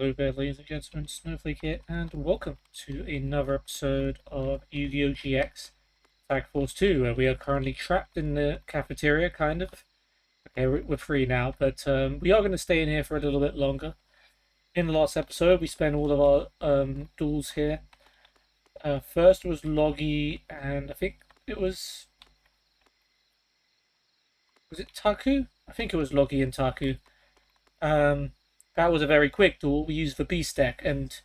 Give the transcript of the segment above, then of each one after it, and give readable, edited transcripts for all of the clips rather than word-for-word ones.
Hello there, ladies and gentlemen, Snowflake here, and welcome to another episode of Yu-Gi-Oh! GX Tag Force 2, where we are currently trapped in the cafeteria, kind of. Okay, we're free now, but we are going to stay in here for a little bit longer. In the last episode, we spent all of our duels here. First was Logi, and I think it was... Was it Taku? I think it was Logi and Taku. That was a very quick duel. We used the Beast deck, and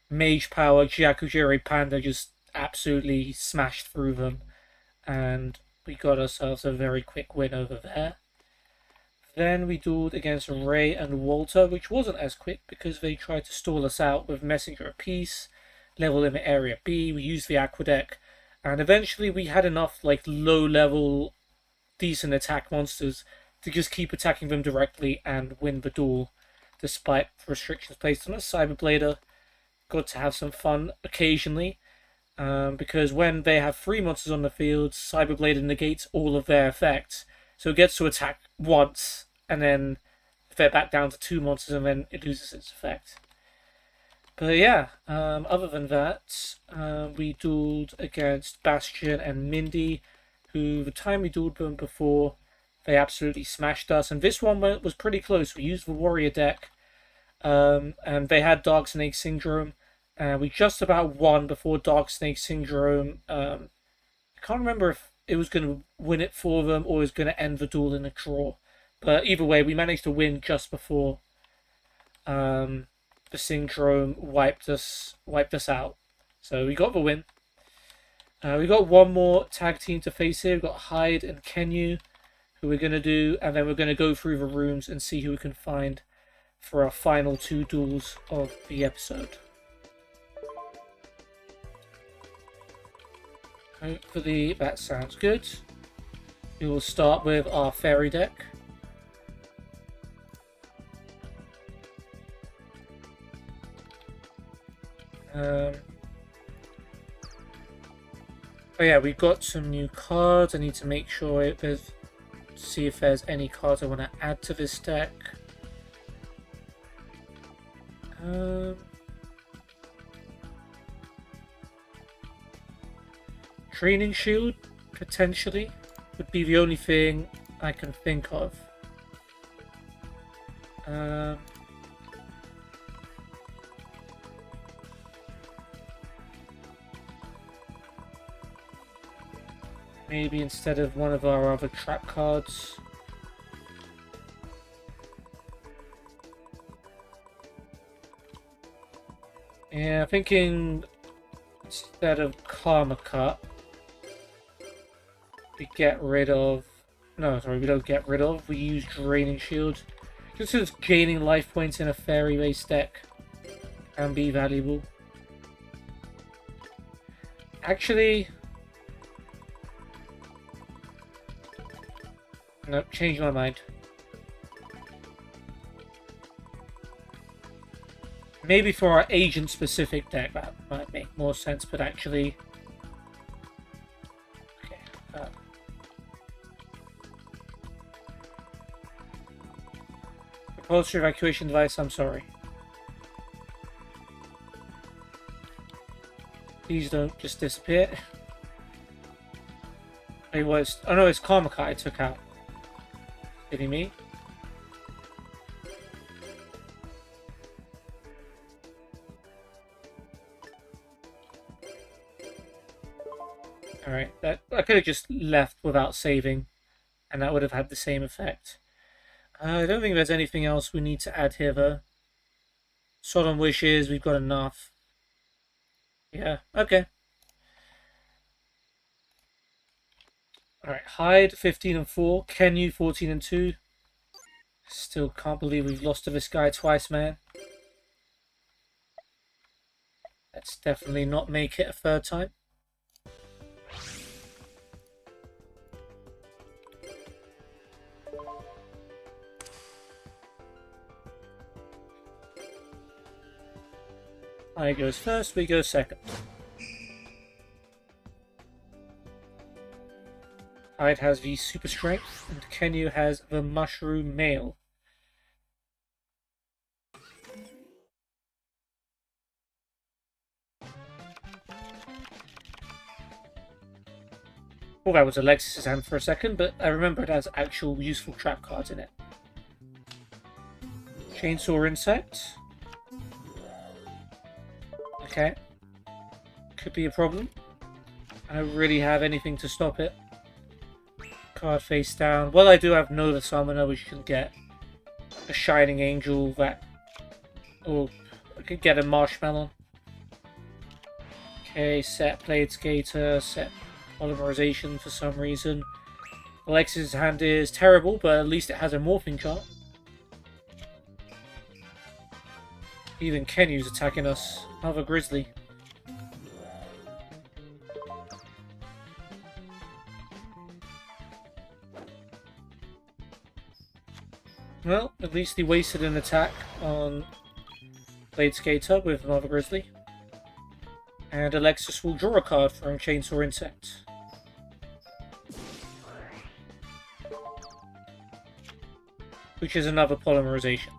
Mage Power Gyakujiri Panda just absolutely smashed through them, and we got ourselves a very quick win over there. Then we dueled against Ray and Walter, which wasn't as quick because they tried to stall us out with Messenger of Peace, Level Limit Area B. We used the Aqua deck, and eventually we had enough low level, decent attack monsters to just keep attacking them directly and win the duel, despite restrictions placed on us. Cyberblader got to have some fun occasionally, because when they have 3 monsters on the field, Cyberblader negates all of their effects. So it gets to attack once, and then they're back down to 2 monsters, and then it loses its effect. But yeah, other than that, we dueled against Bastion and Mindy, who the time we dueled them before, they absolutely smashed us. And this one was pretty close. We used the Warrior deck, and they had Dark Snake Syndrome. We just about won before Dark Snake Syndrome. I can't remember if it was going to win it for them or it was going to end the duel in a draw. But either way, we managed to win just before the Syndrome wiped us out. So we got the win. We got one more tag team to face here. We've got Hyde and Kenyu, who we're going to do, and then we're going to go through the rooms and see who we can find for our final 2 duels of the episode. Hopefully that sounds good. We will start with our fairy deck. Oh yeah, we've got some new cards. I need to make sure see if there's any cards I want to add to this deck. Training Shield, potentially, would be the only thing I can think of. Maybe instead of one of our other trap cards. Yeah, I'm thinking instead of Karma Cut, we get rid of... No, sorry, we don't get rid of. We use Draining Shield. Just because gaining life points in a fairy-based deck can be valuable. Actually... Nope, change my mind. Maybe for our agent-specific deck that might make more sense, but actually... Okay. Propulsory evacuation device, I'm sorry. Please don't just disappear. It was... Oh no, it's Karma Cut I took out. Kidding me? Alright, that I could have just left without saving, and that would have had the same effect. I don't think there's anything else we need to add here, though. Solemn Wishes, we've got enough. Yeah, okay. Alright, Hyde, 15 and 4. Kenyu, 14 and 2. Still can't believe we've lost to this guy twice, man. Let's definitely not make it a 3rd time. Hyde goes first, we go second. Hyde has the Super Strength, and Kenyu has the Mushroom Mail. Well, that was Alexis's hand for a second, but I remember it has actual useful trap cards in it. Chainsaw Insect. Okay. Could be a problem. I don't really have anything to stop it. Card face down. Well, I do have Nova Summoner, which can get a Shining Angel that... Or I could get a Marshmallow. Okay, set Blade Skater, set Polymerization for some reason. Alexis' hand is terrible, but at least it has a Morphing chart. Even Kenyu's attacking us. Another Grizzly. Well, at least he wasted an attack on Blade Skater with another Grizzly. And Alexis will draw a card from Chainsaw Insect. Which is another Polymerization.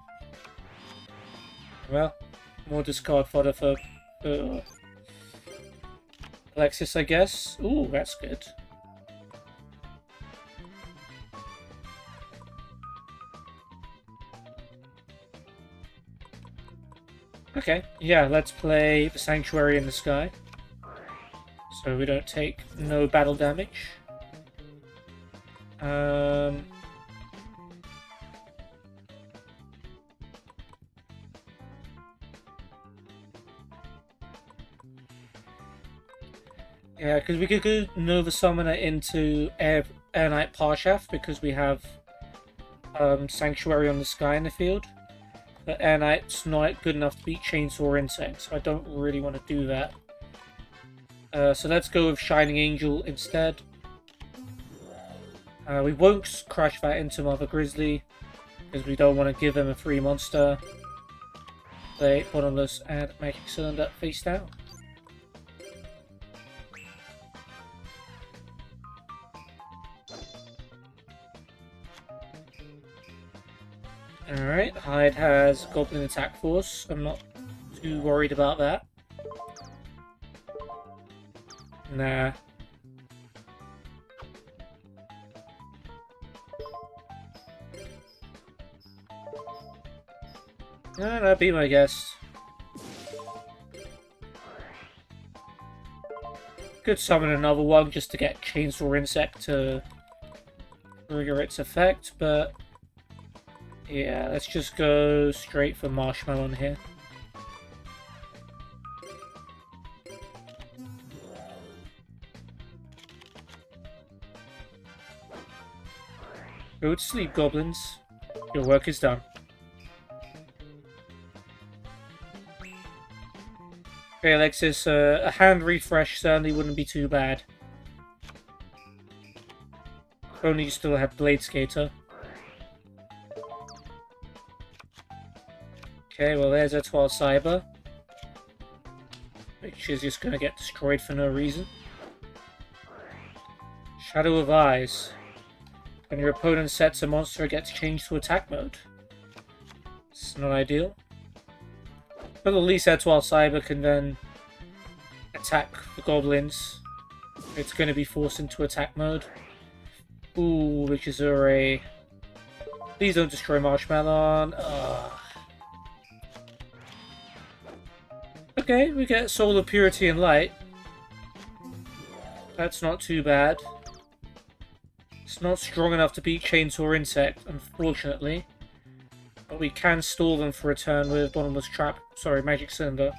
Well, more discard fodder for Alexis, I guess. Ooh, that's good. Okay, yeah, let's play the Sanctuary in the Sky. So we don't take no battle damage. Yeah, because we could go Nova Summoner into Air Knight Parshath because we have Sanctuary on the Sky in the field. But Air Knight's not good enough to beat Chainsaw Insect, so I don't really want to do that. So let's go with Shining Angel instead. We won't crash that into Mother Grizzly, because we don't want to give him a free monster. Play Bottomless and Magic Cylinder face down. Alright, Hyde has Goblin Attack Force. I'm not too worried about that. Nah. No, that'd be my guess. Could summon another one just to get Chainsaw Insect to trigger its effect, but yeah, let's just go straight for Marshmallow here. Go to sleep, goblins. Your work is done. Okay, Alexis, a hand refresh certainly wouldn't be too bad. If only you still had Blade Skater. Okay, well there's Etoile Cyber. Which is just going to get destroyed for no reason. Shadow of Eyes. When your opponent sets a monster, it gets changed to attack mode. It's not ideal. But at least Etoile Cyber can then attack the goblins. It's going to be forced into attack mode. Ooh, which is a... Please don't destroy Marshmallow. Okay, we get Soul of Purity and Light. That's not too bad. It's not strong enough to beat Chainsaw Insect, unfortunately. But we can stall them for a turn with Bottomless Trap. Sorry, Magic Cylinder.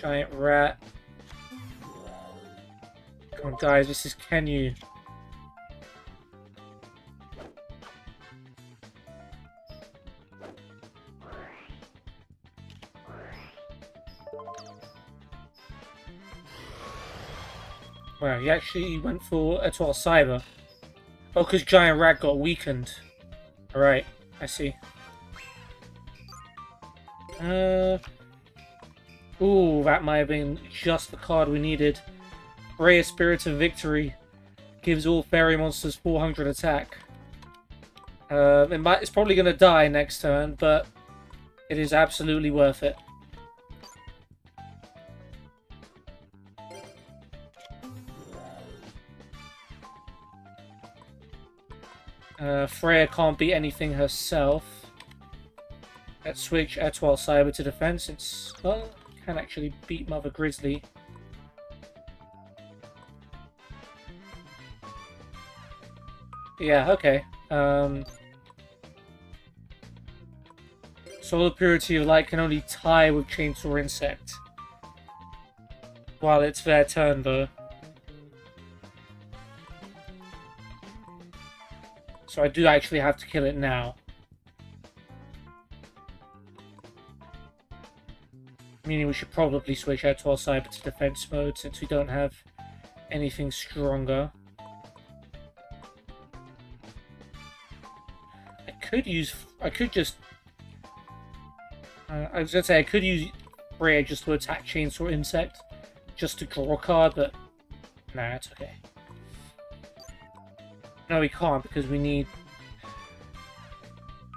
Giant Rat. Come on, guys, this is Kenyu. Wow, he actually went for Etoile Cyber. Oh, because Giant Rat got weakened. Alright, I see. Ooh, that might have been just the card we needed. Ray of Spirits of Victory. Gives all fairy monsters 400 attack. It's probably going to die next turn, but it is absolutely worth it. Freya can't beat anything herself. Let's switch Etoile Cyber to defense since, well, can actually beat Mother Grizzly. Yeah, okay. Solar Purity of Light can only tie with Chainsaw Insect. While it's their turn, though. So I do actually have to kill it now. Meaning we should probably switch Etoile Cyber to defense mode since we don't have anything stronger. I could just... I was going to say, I could use Freya just to attack Chainsaw Insect, just to draw a card, but... Nah, it's okay. No, we can't, because we need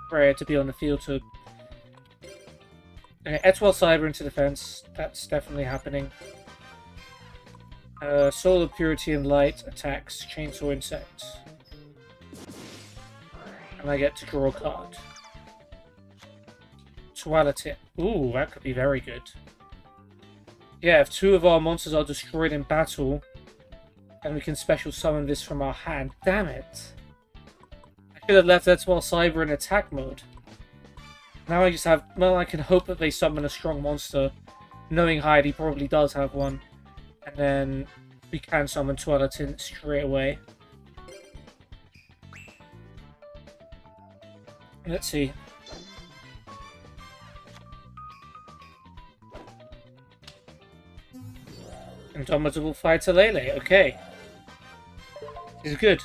Freya to be on the field to... Okay, Etoile Cyber into defense. That's definitely happening. Solar Purity and Light attacks Chainsaw Insect. And I get to draw a card. Tualatin. Ooh, that could be very good. Yeah, if two of our monsters are destroyed in battle, then we can special summon this from our hand. Damn it! I should have left Etoile Cyber in attack mode. Now I just have... Well, I can hope that they summon a strong monster, knowing Heidi probably does have one. And then we can summon Tualatin straight away. Let's see. Indomitable Fighter Lele, okay. This is good.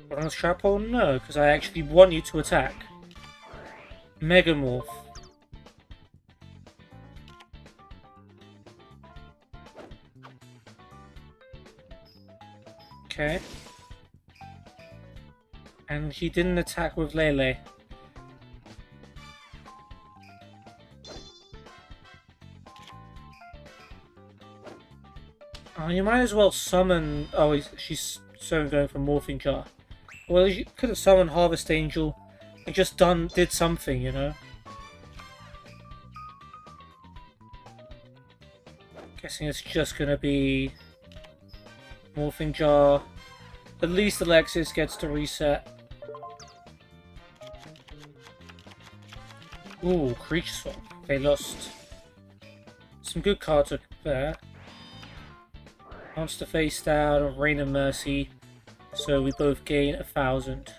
Bronze Trap Hole? No, because I actually want you to attack. Megamorph. Okay. And he didn't attack with Lele. Oh, you might as well summon... Oh, she's so going for Morphing Jar. Well, you could have summoned Harvest Angel and just did something, you know? Guessing it's just gonna be Morphing Jar. At least Alexis gets to reset. Ooh, Creature Swap. They lost. Some good cards up there. Monster Face Down, Rain of Mercy. So we both gain 1,000.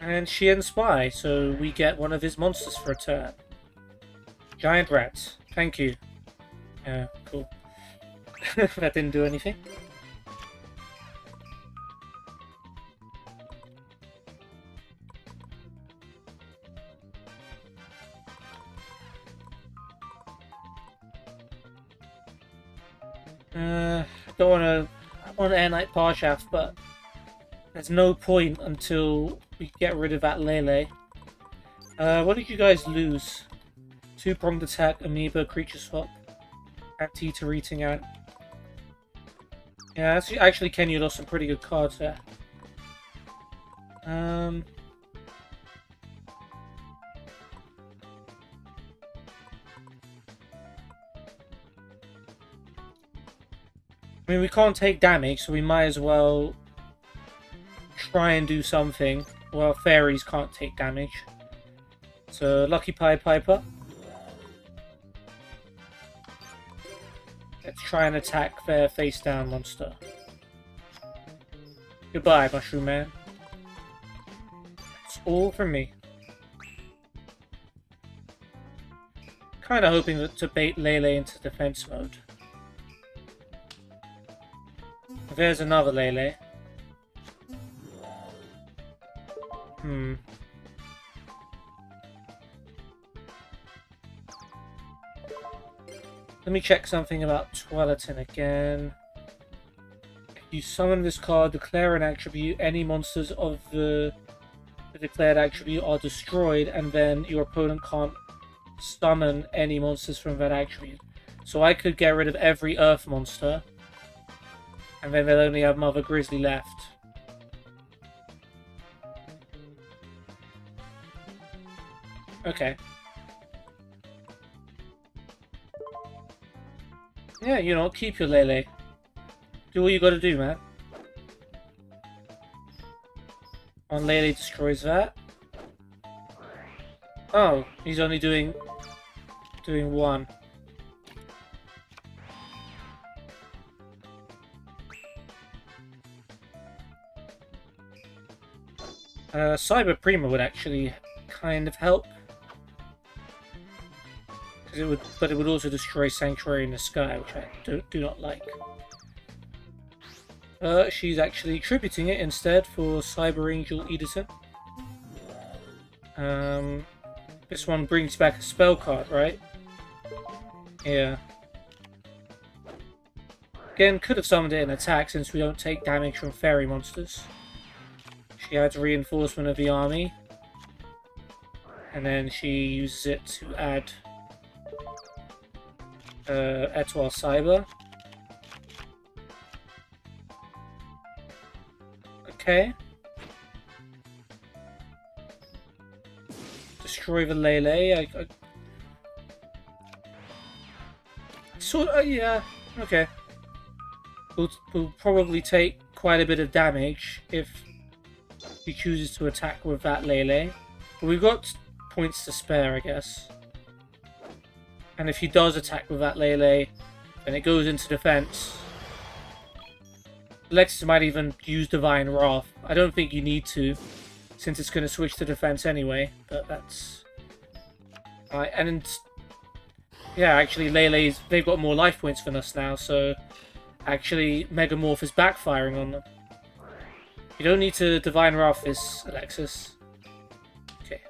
And Xian Spy, so we get one of his monsters for a turn. Giant Rat, thank you. Yeah, cool. That didn't do anything. I want to Air Knight Parshaft, but there's no point until we get rid of that Lele. What did you guys lose? Two-pronged attack, Amoeba, Creature Swap, Anti-Tereting Ant. Yeah, actually Ken, you lost some pretty good cards there. I mean, we can't take damage, so we might as well try and do something. Well, fairies can't take damage. So, Lucky Pied Piper. Let's try and attack their face-down monster. Goodbye, Mushroom Man. That's all from me. Kinda hoping to bait Lele into defense mode. There's another Lele. Let me check something about Tualatin again. If you summon this card, declare an attribute. Any monsters of the declared attribute are destroyed, and then your opponent can't summon any monsters from that attribute. So I could get rid of every Earth monster, and then they'll only have Mother Grizzly left. Okay. Yeah, you know, keep your Lele. Do what you gotta do, man. On Lele destroys that. Oh, he's only doing one. Cyber Prima would actually kind of help. But it would also destroy Sanctuary in the Sky, which I do not like. She's actually tributing it instead for Cyber Angel Edison. This one brings back a spell card, right? Yeah. Again, could have summoned it in attack since we don't take damage from fairy monsters. She adds reinforcement of the army. And then she uses it to add Etoile Cyber. Okay. Destroy the Lele. Yeah. Okay. We'll probably take quite a bit of damage if he chooses to attack with that Lele. But we've got points to spare, I guess. And if he does attack with that Lele, then it goes into defense. Alexis might even use Divine Wrath. I don't think you need to, since it's going to switch to defense anyway. But that's... and yeah, actually, they've got more life points than us now, so actually, Megamorph is backfiring on them. You don't need to Divine Wrath this, Alexis. Okay.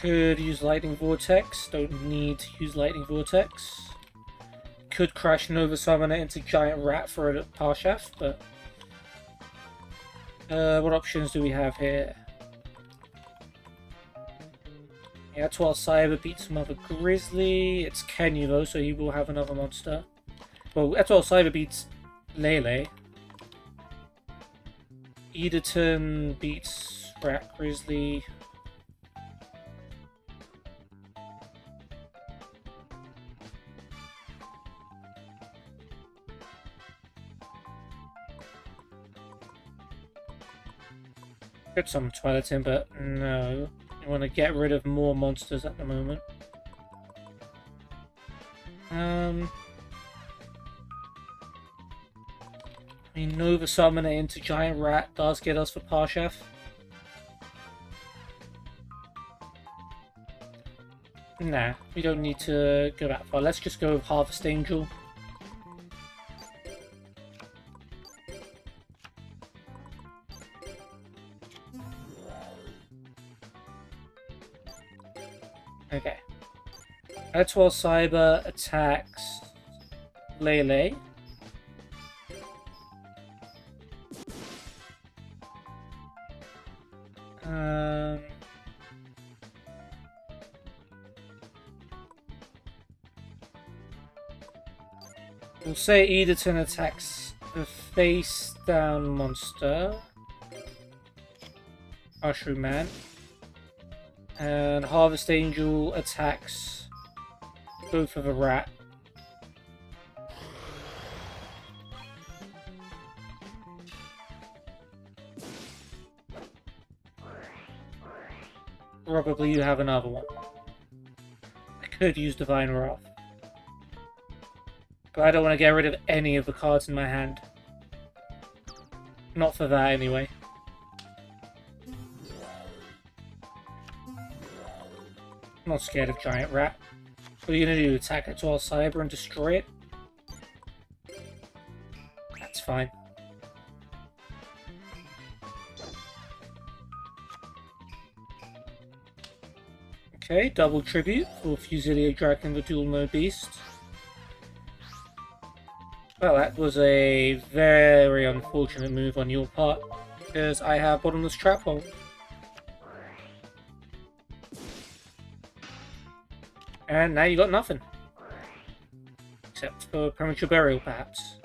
Could use Lightning Vortex. Don't need to use Lightning Vortex. Could crash Nova Summoner into Giant Rat for a Parshath, but... what options do we have here? Yeah, Etoile Cyber beats Mother Grizzly. It's Kenyu though, so he will have another monster. Well, Etoile Cyber beats Lele. Edison beats Rat Grizzly. Could summon Twilight, but no. You want to get rid of more monsters at the moment. I mean, Nova Summoner into Giant Rat does get us for Parshath. Nah, we don't need to go that far. Let's just go with Harvest Angel. Okay. Etoile Cyber attacks Lele. We'll say Edison attacks the face down monster. Mushroom Man. And Harvest Angel attacks both of the rat. Probably you have another one. I could use Divine Wrath. But I don't want to get rid of any of the cards in my hand. Not for that, anyway. I'm not scared of Giant Rat. What are you going to do? Attack Etoile Cyber and destroy it? That's fine. Okay, double tribute for Fusilia Dragon the Dual Mode Beast. Well, that was a very unfortunate move on your part, because I have bottomless trap hole. And now you got nothing. Except for premature burial, perhaps.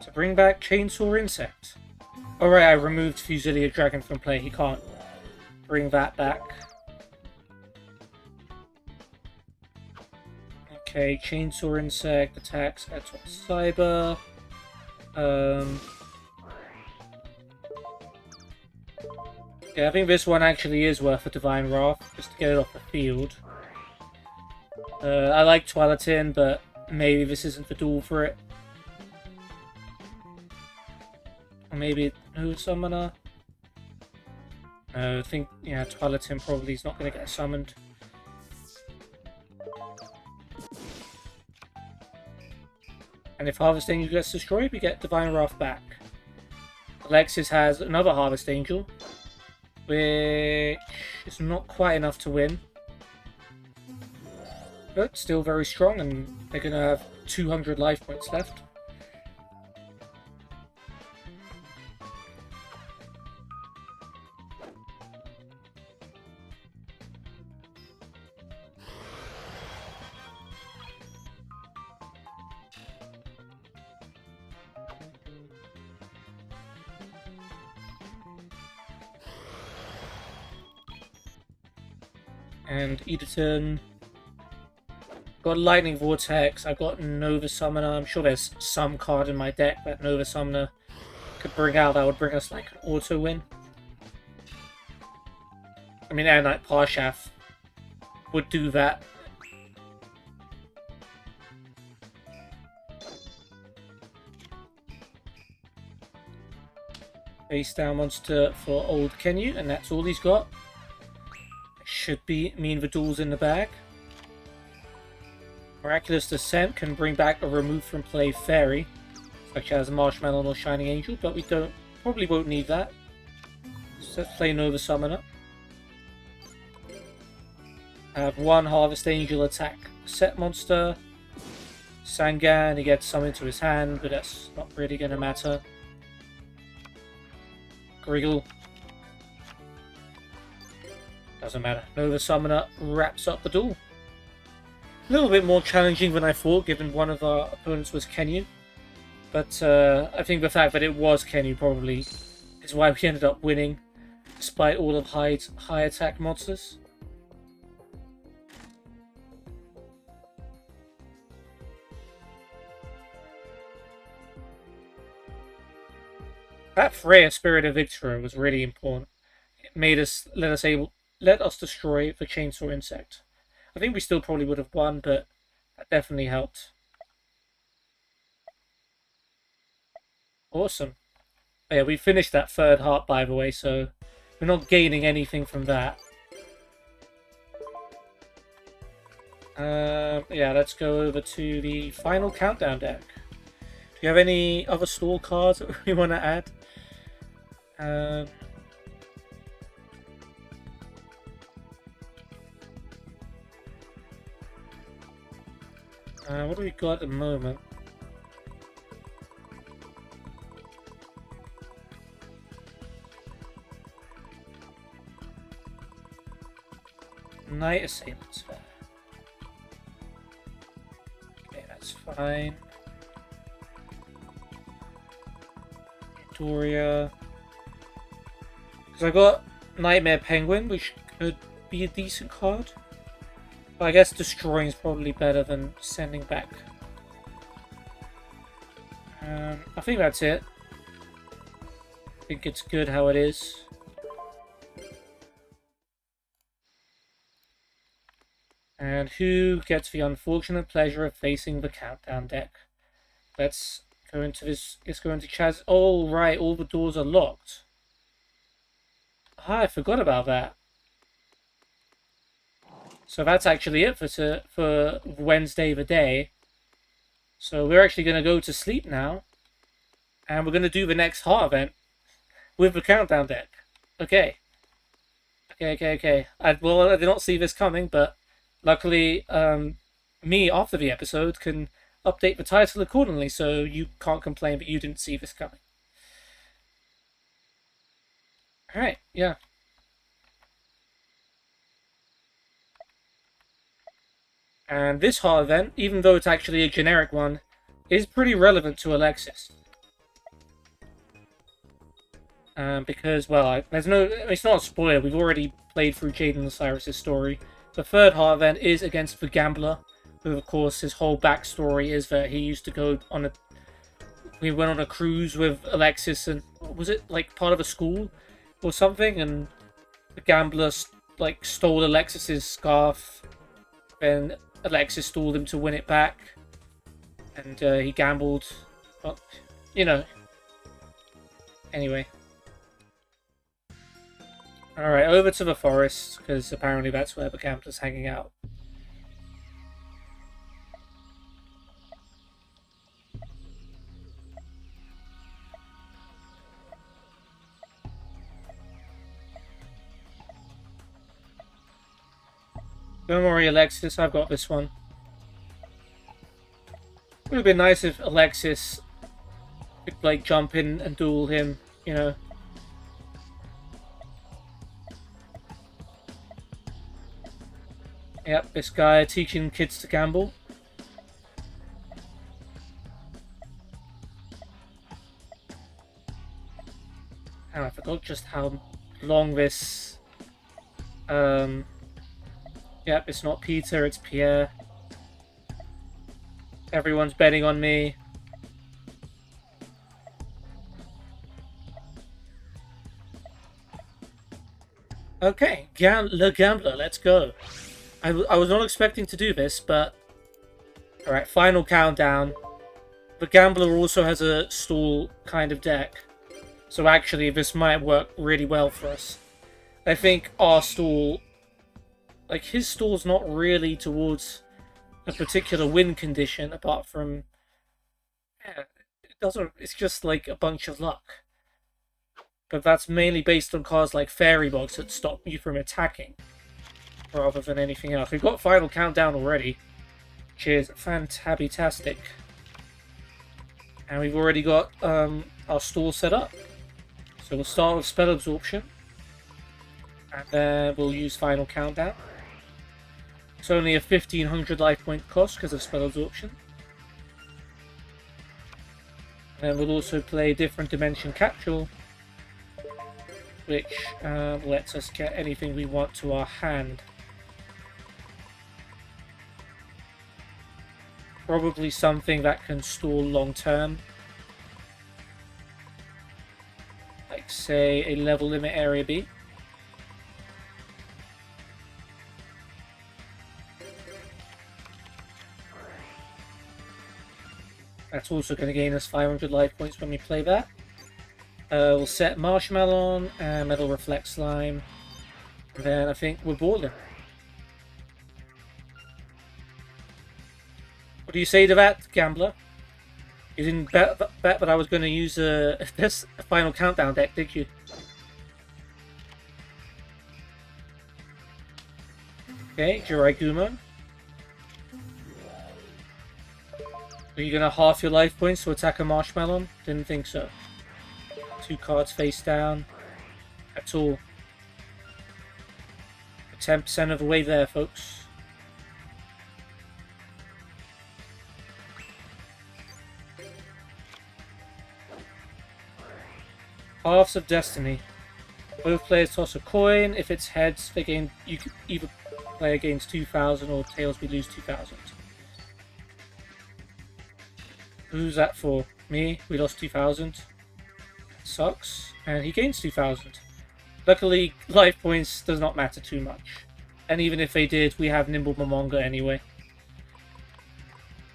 So bring back Chainsaw Insect. Alright, I removed Fusilia Dragon from play. He can't bring that back. Okay, Chainsaw Insect attacks Atos Cyber. Yeah, I think this one actually is worth a Divine Wrath, just to get it off the field. I like Twilightin, but maybe this isn't the duel for it. Or maybe no Summoner. No, I think, yeah, Twilightin probably is not going to get summoned. And if Harvest Angel gets destroyed, we get Divine Wrath back. Alexis has another Harvest Angel, which is not quite enough to win. But still very strong, and they're going to have 200 life points left. And Edison. Got Lightning Vortex, I've got Nova Summoner. I'm sure there's some card in my deck that Nova Summoner could bring out that would bring us like an auto win. I mean, Air Knight Parshath would do that. Face down monster for old Kenyu, and that's all he's got. Should mean the duel's in the bag. Miraculous Descent can bring back a remove from play fairy, such as Marshmallow or Shining Angel, but we probably won't need that. So let's play Nova Summoner. I have one Harvest Angel attack set monster. Sangan, he gets some into his hand, but that's not really going to matter. Griggle. Doesn't matter. Nova Summoner wraps up the duel. A little bit more challenging than I thought, given one of our opponents was Kenyu. But I think the fact that it was Kenyu probably is why we ended up winning, despite all of Hyde's high attack monsters. That Freya Spirit of Victor was really important. It made us let us destroy the Chainsaw Insect. I think we still probably would have won, but that definitely helped. Awesome. Oh, yeah, we finished that third heart, by the way, so we're not gaining anything from that. Yeah, let's go over to the final countdown deck. Do you have any other stall cards that we want to add? What do we got at the moment? Night Assailants. Okay, that's fine. Victoria. Because I got Nightmare Penguin, which could be a decent card. But I guess destroying is probably better than sending back. I think that's it. I think it's good how it is. And who gets the unfortunate pleasure of facing the countdown deck? Let's go into this. Let's go into Chaz. Oh, right, all the doors are locked. Ah, I forgot about that. So that's actually it for Wednesday the day. So we're actually going to go to sleep now. And we're going to do the next heart event with the countdown deck. Okay. Okay. I did not see this coming, but luckily, me after the episode can update the title accordingly, so you can't complain that you didn't see this coming. All right, yeah. And this heart event, even though it's actually a generic one, is pretty relevant to Alexis. Because, well, there's no, it's not a spoiler. We've already played through Jaden Osiris' story. The third heart event is against the Gambler, who, of course, his whole backstory is that he used to go on a. We went on a cruise with Alexis, and was it like part of a school or something? And the Gambler like stole Alexis's scarf. Then Alexis stole him to win it back, and he gambled. Well, you know. Anyway. Alright, over to the forest, because apparently that's where the Gambler's hanging out. Don't worry, Alexis, I've got this one. It would have been nice if Alexis could, like, jump in and duel him, you know. Yep, this guy teaching kids to gamble. And I forgot just how long this... Yep, it's not Peter, it's Pierre. Everyone's betting on me. Okay, Le Gambler, let's go. I was not expecting to do this, but... Alright, final countdown. The Gambler also has a stall kind of deck. So actually, this might work really well for us. I think our stall... Like, his stall's not really towards a particular win condition, apart from... Yeah, it doesn't... It's just like a bunch of luck. But that's mainly based on cards like Fairy Box that stop you from attacking, rather than anything else. We've got Final Countdown already, which is fantabtastic. And we've already got our stall set up. So we'll start with Spell Absorption, and then we'll use Final Countdown. It's only a 1500 life point cost because of Spell Absorption. And then we'll also play Different Dimension Capsule, which lets us get anything we want to our hand. Probably something that can stall long term. Like, say, a level limit area B. That's also going to gain us 500 life points when we play that. We'll set Marshmallow and Metal Reflect Slime. And then I think we're balling. What do you say to that, Gambler? You didn't bet that I was going to use this Final Countdown deck, did you? Okay, Jiraigumon. Are you going to half your life points to attack a Marshmallow? Didn't think so. 2 cards face down. That's all. 10% of the way there, folks. Halves of Destiny. Both players toss a coin. If it's heads, they gain. You can either player gains 2,000 or tails, we lose 2,000. Who's that for? Me? We lost 2,000. Sucks. And he gains 2,000. Luckily, life points does not matter too much. And even if they did, we have Nimble Momonga anyway.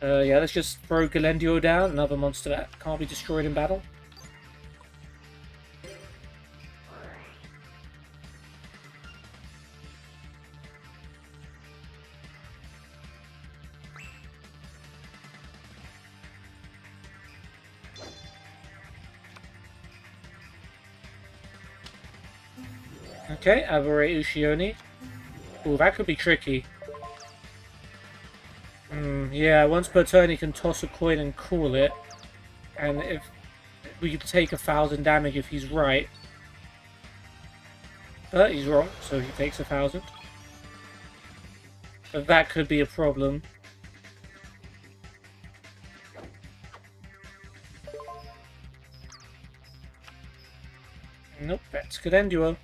Yeah, let's just throw Galendio down, another monster that can't be destroyed in battle. Okay, Aberrate Ushioni. Oh, that could be tricky. Yeah, once per turn he can toss a coin and call it. And if we could take 1,000 damage if he's right. But he's wrong, so he takes 1,000. But that could be a problem. Nope, that's Cadenduo.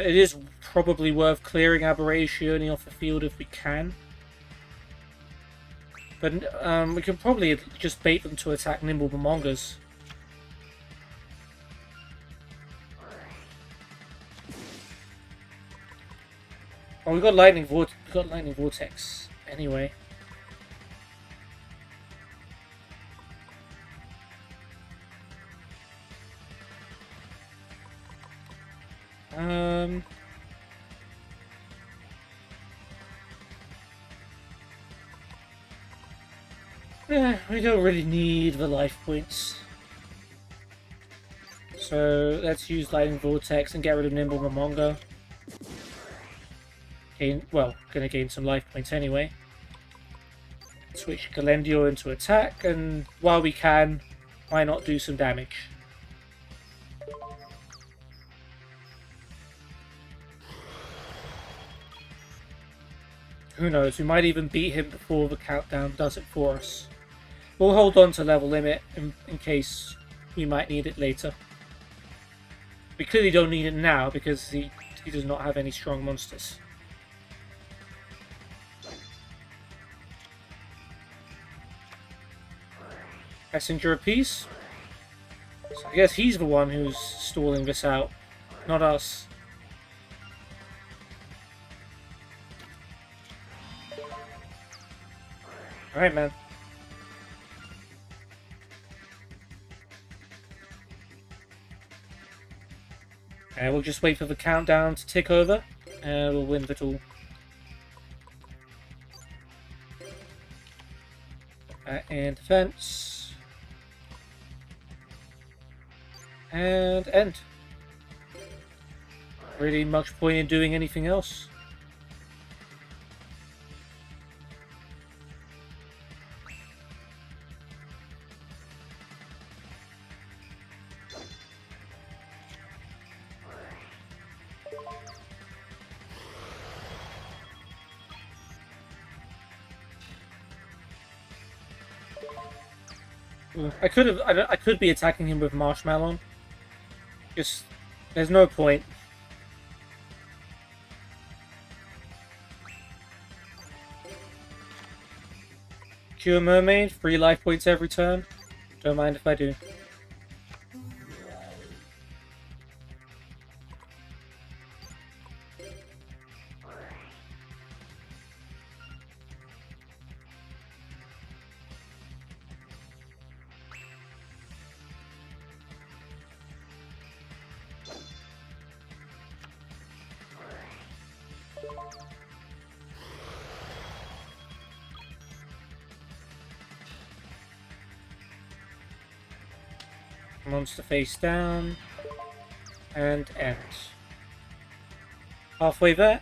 It is probably worth clearing Aberrationi off the field if we can. But we can probably just bait them to attack Nimble Momongas. Oh, we got Lightning Vortex anyway. We don't really need the life points. So let's use Lightning Vortex and get rid of Nimble Momonga. Gonna gain some life points anyway. Switch Galendio into attack, and while we can, why not do some damage? Who knows, we might even beat him before the countdown does it for us. We'll hold on to level limit in case we might need it later. We clearly don't need it now because he does not have any strong monsters. Messenger of Peace. So I guess he's the one who's stalling this out, not us. Alright, man. We'll just wait for the countdown to tick over, and we'll win the duel. And defense. And end. Really much point in doing anything else. I could be attacking him with Marshmallow. Just, there's no point. Cure Mermaid, 3 life points every turn. Don't mind if I do. Monster face down. And end. Halfway there.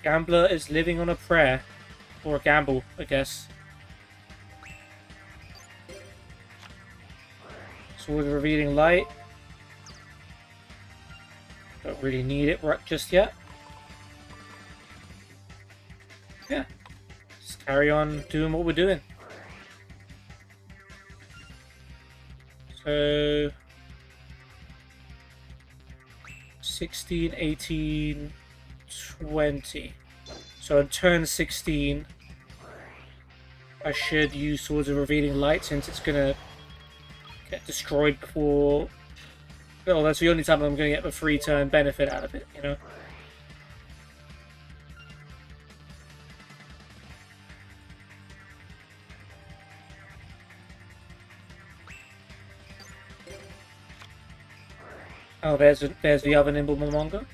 Gambler is living on a prayer. Or a gamble, I guess. Sword of Revealing Light. Don't really need it right just yet. Yeah. Just carry on doing what we're doing. So 16, 18, 20. So on turn 16, I should use Swords of Revealing Light since it's gonna get destroyed before. Well, that's the only time I'm gonna get the free turn benefit out of it, you know? Oh, there's the other Nimble Momonga.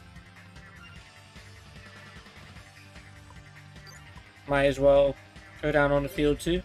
Might as well go down on the field too.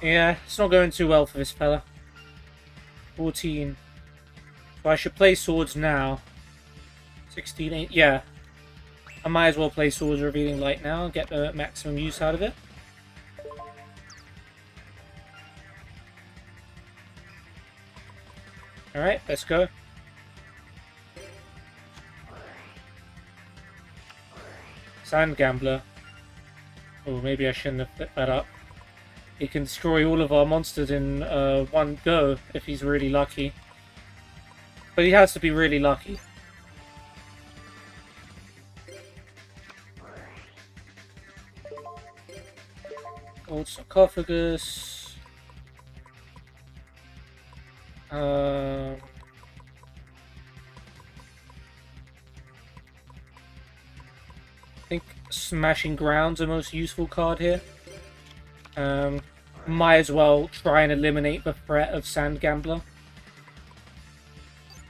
Yeah, it's not going too well for this fella. 14. So I should play swords now. 16, 8. Yeah. I might as well play Swords Revealing Light now and get the maximum use out of it. Alright, let's go. Sand Gambler. Oh, maybe I shouldn't have picked that up. He can destroy all of our monsters in one go if he's really lucky. But he has to be really lucky. Gold Sarcophagus. I think Smashing Ground's the most useful card here. Might as well try and eliminate the threat of Sand Gambler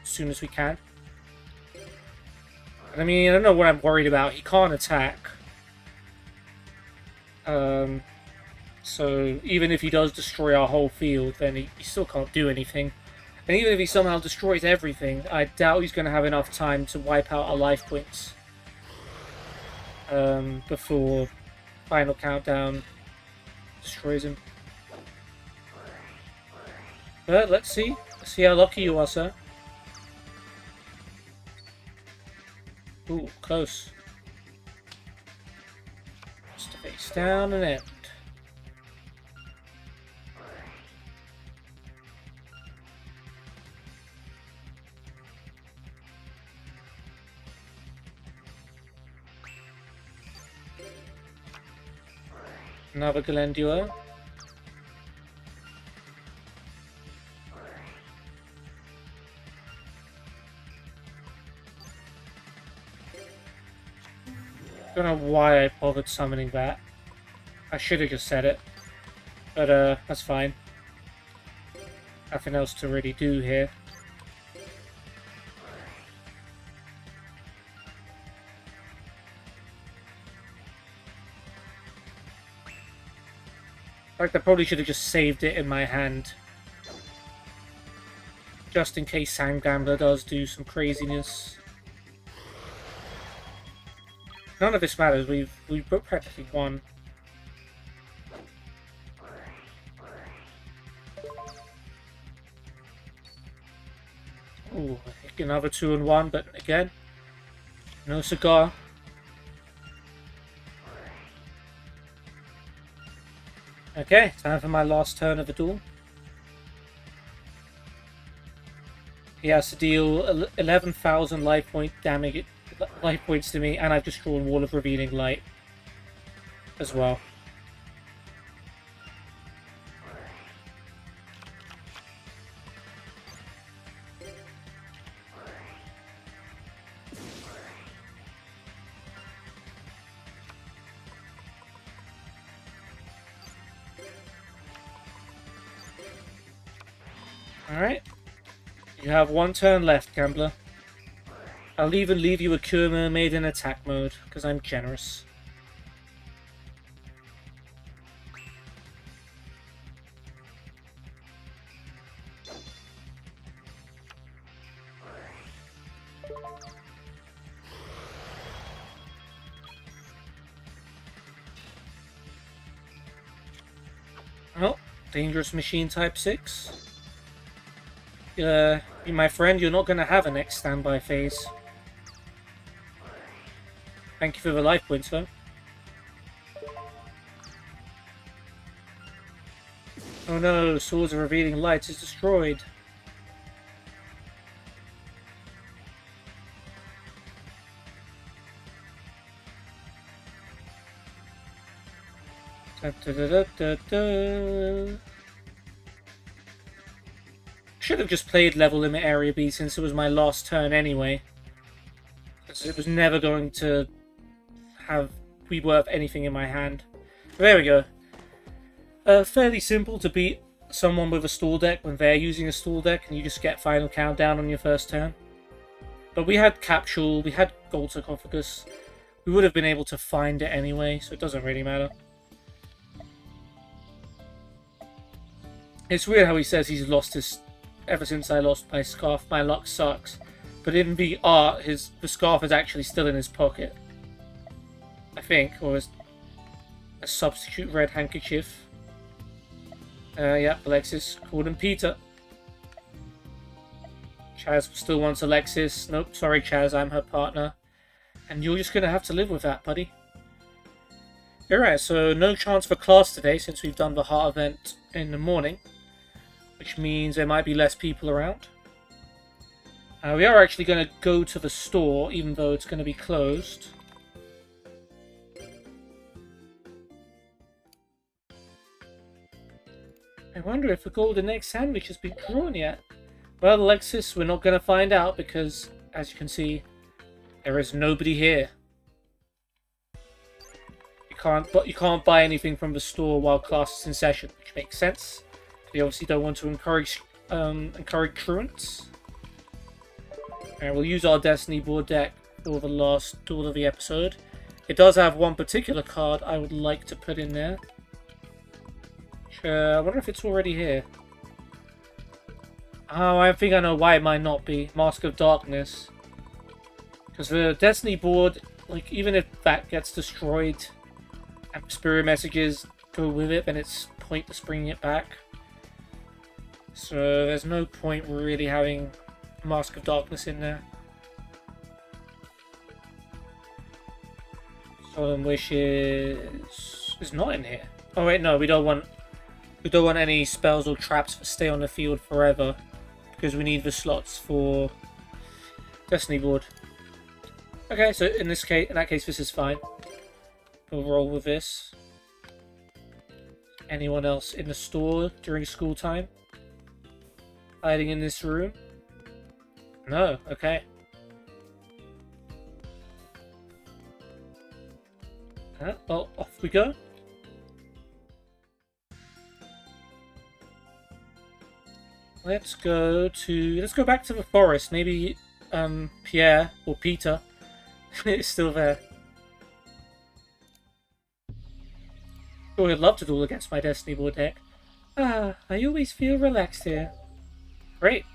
as soon as we can. I mean, I don't know what I'm worried about. He can't attack. So even if he does destroy our whole field, then he still can't do anything. And even if he somehow destroys everything, I doubt he's going to have enough time to wipe out our life points before Final Countdown destroys him. But let's see. Let's see how lucky you are, sir. Ooh, close. Just a face down and end. Another Galendula. Don't know why I bothered summoning that. I should have just said it. But that's fine. Nothing else to really do here. In fact, I probably should have just saved it in my hand. Just in case Sand Gambler does do some craziness. None of this matters, we've practically won. Ooh, another 2-1, but again, no cigar. Okay, time for my last turn of the duel. He has to deal 11,000 life points to me, and I've just drawn Wall of Revealing Light as well. Alright. You have one turn left, Gambler. I'll even leave you a Cure Mermaid in attack mode, because I'm generous. Oh, Dangerous Machine Type 6. My friend, you're not going to have a next standby phase. Thank you for the life points, though. Oh no, Swords of Revealing Light is destroyed. Da, da, da, da, da. Should have just played Level Limit Area B since it was my last turn anyway. Because it was never going to be worth anything in my hand. But there we go. Fairly simple to beat someone with a stall deck when they're using a stall deck and you just get Final Countdown on your first turn. But we had Capsule, we had Gold Sarcophagus. We would have been able to find it anyway, so it doesn't really matter. It's weird how he says he's lost his... Ever since I lost my scarf, my luck sucks. But in the art, the scarf is actually still in his pocket. I think, or as a substitute red handkerchief. Yeah, Alexis called him Peter. Chaz still wants Alexis. Nope, sorry Chaz, I'm her partner. And you're just gonna have to live with that, buddy. Alright, so no chance for class today since we've done the heart event in the morning. Which means there might be less people around. We are actually going to go to the store, even though it's going to be closed. I wonder if the golden egg sandwich has been drawn yet. Well, Alexis, we're not going to find out because, as you can see, there is nobody here. You can't buy anything from the store while class is in session, which makes sense. We obviously don't want to encourage truants. And we'll use our Destiny board deck for the last duel of the episode. It does have one particular card I would like to put in there. I wonder if it's already here. Oh, I think I know why it might not be. Mask of Darkness. Because the Destiny board, like, even if that gets destroyed and spirit messages go with it, then it's pointless bringing it back. So there's no point really having Mask of Darkness in there. Solemn Wishes is not in here. Oh wait, no, we don't want any spells or traps to stay on the field forever because we need the slots for Destiny board. Okay, so in that case, this is fine. We'll roll with this. Anyone else in the store during school time? Hiding in this room? No, okay. Well, off we go. Let's go back to the forest. Maybe Pierre or Peter is still there. Sure, I'd love to duel against my Destiny board deck. I always feel relaxed here. Great.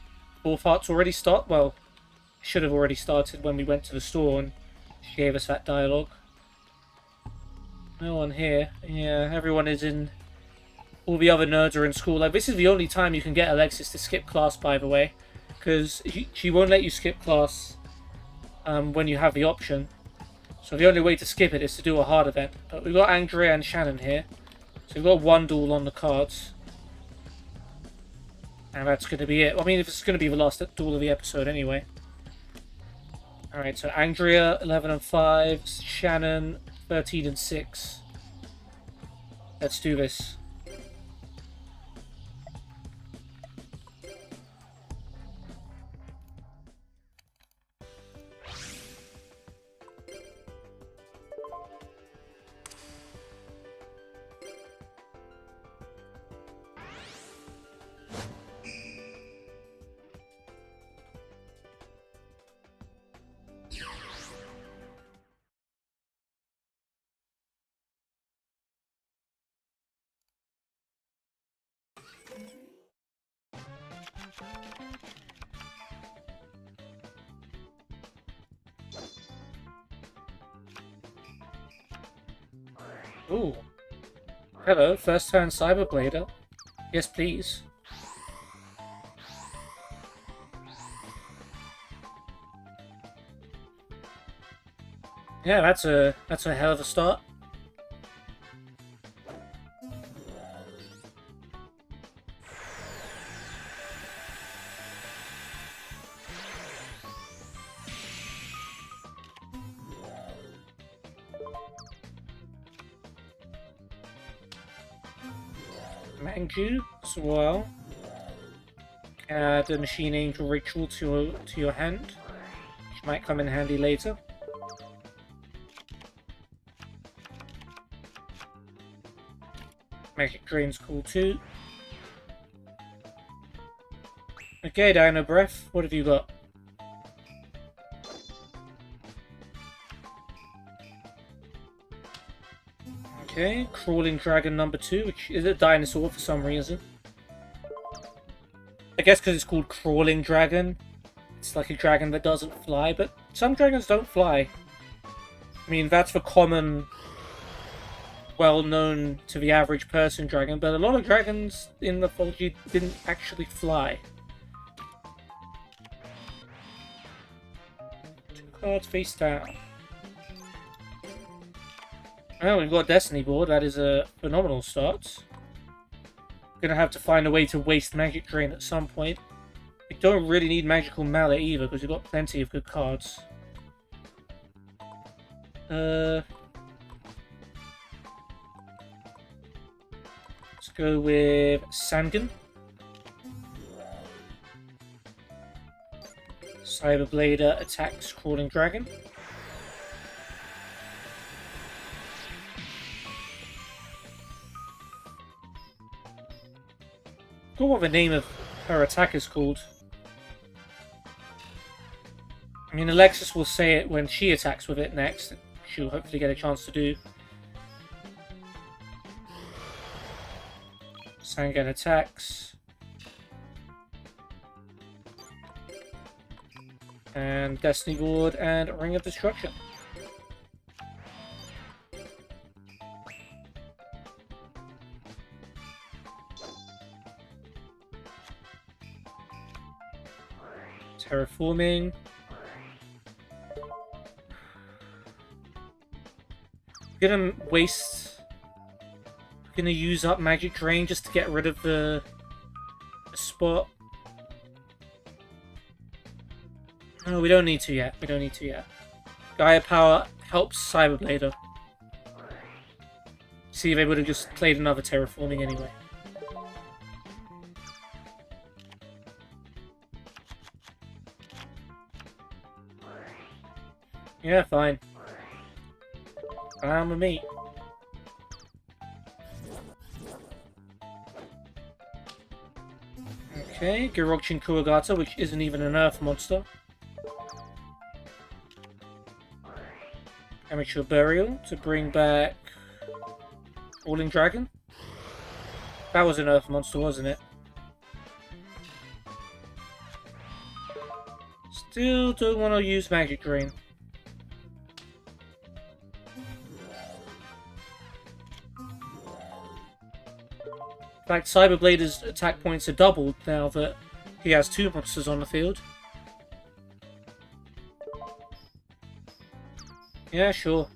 Fourth Heart's already started. Well, it should have already started when we went to the store and she gave us that dialogue. No one here. Yeah, everyone is in... All the other nerds are in school. Like, this is the only time you can get Alexis to skip class, by the way. Because she won't let you skip class when you have the option. So the only way to skip it is to do a hard event. But we've got Andrea and Shannon here. So we've got one duel on the cards. And that's going to be it. I mean, if it's going to be the last duel of the episode anyway. Alright, so Andrea, 11 and 5. Shannon, 13 and 6. Let's do this. Ooh. Hello, first turn Cyberblader. Yes, please. Yeah, that's a hell of a start. Manju as well. Add a Machine Angel Ritual to your hand, which might come in handy later. Magic Drain's cool too. Okay, Dino Breath, what have you got? Okay, Crawling Dragon number 2, which is a dinosaur for some reason. I guess because it's called Crawling Dragon. It's like a dragon that doesn't fly, but some dragons don't fly. I mean, that's the common, well-known to the average person dragon, but a lot of dragons in mythology didn't actually fly. 2 cards face down. Well, we've got a Destiny board. That is a phenomenal start. Gonna have to find a way to waste Magic Drain at some point. We don't really need Magical Mallet either, because we've got plenty of good cards. Let's go with Sangan. Cyberblader attacks Crawling Dragon. I forgot what the name of her attack is called. I mean, Alexis will say it when she attacks with it next. She'll hopefully get a chance to do. Sangan attacks. And Destiny Board and Ring of Destruction. Terraforming. Gonna waste. Gonna use up Magic Drain just to get rid of the spot. No, we don't need to yet. We don't need to yet. Gaia Power helps Cyberblader. See, they would have just played another Terraforming anyway. Yeah, fine. Fine with me. Okay, Girochin Kurogata, which isn't even an Earth monster. Amateur Burial to bring back Crawling Dragon. That was an Earth monster, wasn't it? Still don't want to use Magic Drain. In fact, Cyberblader's attack points are doubled now that he has 2 monsters on the field. Yeah, sure.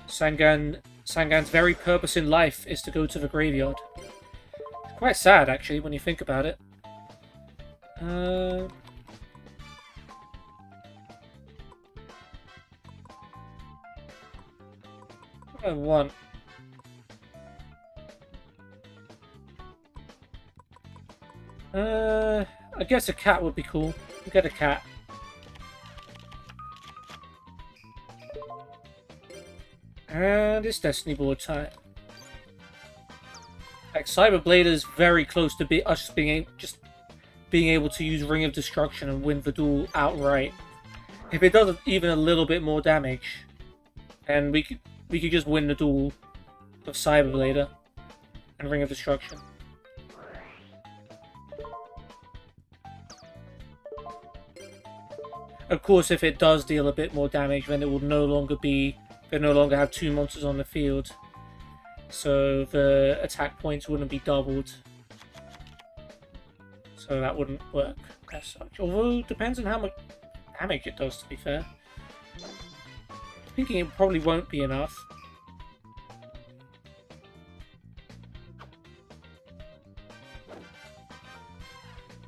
Sangan's very purpose in life is to go to the graveyard. It's quite sad, actually, when you think about it. What do I want? I guess a cat would be cool. We'll get a cat. And it's Destiny Board time. Like, Cyberblader's very close to us being able to use Ring of Destruction and win the duel outright. If it does even a little bit more damage, then we could just win the duel with Cyberblader and Ring of Destruction. Of course, if it does deal a bit more damage, then it will no longer have 2 monsters on the field. So the attack points wouldn't be doubled. So that wouldn't work as such. Although, it depends on how much damage it does, to be fair. I'm thinking it probably won't be enough.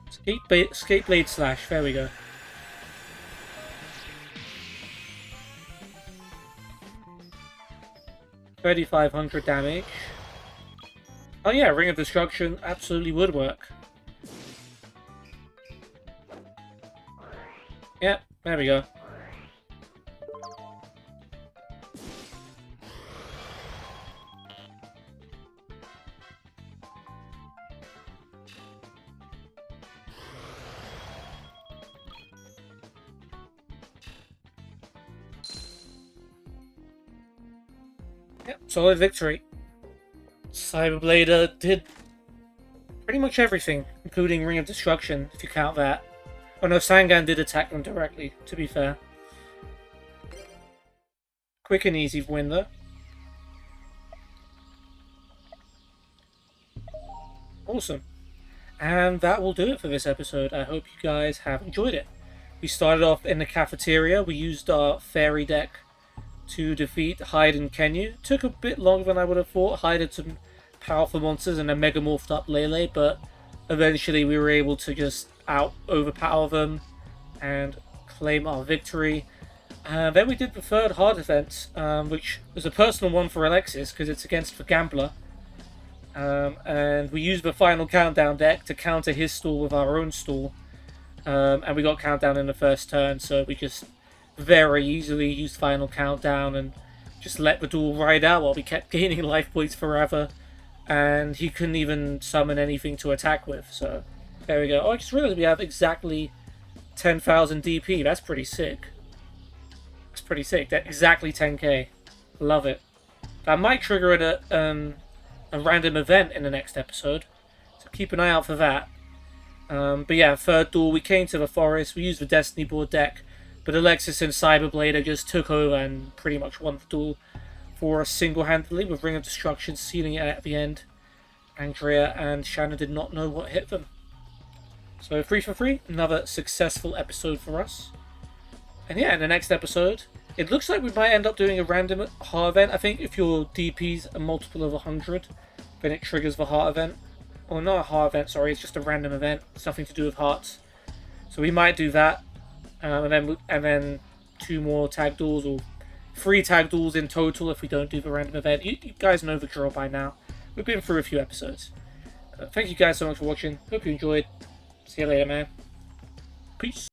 Escape Blade Slash, there we go. 3,500 damage. Oh yeah, Ring of Destruction absolutely would work. Yep, there we go. Yep, solid victory. Cyberblader did pretty much everything, including Ring of Destruction, if you count that. Oh no, Sangan did attack them directly, to be fair. Quick and easy win though. Awesome. And that will do it for this episode. I hope you guys have enjoyed it. We started off in the cafeteria. We used our fairy deck to defeat Hyde and Kenyu. Took a bit longer than I would have thought. Hyde had some powerful monsters and a megamorphed up Lele, but eventually we were able to just overpower them and claim our victory. Then we did the third hard event, which was a personal one for Alexis because it's against the Gambler. And we used the final countdown deck to counter his stall with our own stall. And we got countdown in the first turn, so we just very easily used final countdown and just let the duel ride out while we kept gaining life points forever. And he couldn't even summon anything to attack with, so there we go. Oh, I just realized we have exactly 10,000 DP. That's pretty sick. That's pretty sick. That's exactly 10k. Love it. That might trigger a random event in the next episode, so keep an eye out for that. But yeah, third duel, we came to the forest, we used the Destiny board deck, but Alexis and Cyberblader just took over and pretty much won the duel for us single-handedly, with Ring of Destruction sealing it at the end. Andrea and Shannon did not know what hit them. So 3 for 3, another successful episode for us. And yeah, in the next episode, it looks like we might end up doing a random heart event. I think if your DP's a multiple of 100, then it triggers the heart event. Or not a heart event, sorry, it's just a random event. It's nothing to do with hearts. So we might do that. And then 2 more tag duels, or 3 tag duels in total if we don't do the random event. You guys know the drill by now. We've been through a few episodes. Thank you guys so much for watching. Hope you enjoyed. See you later, man. Peace.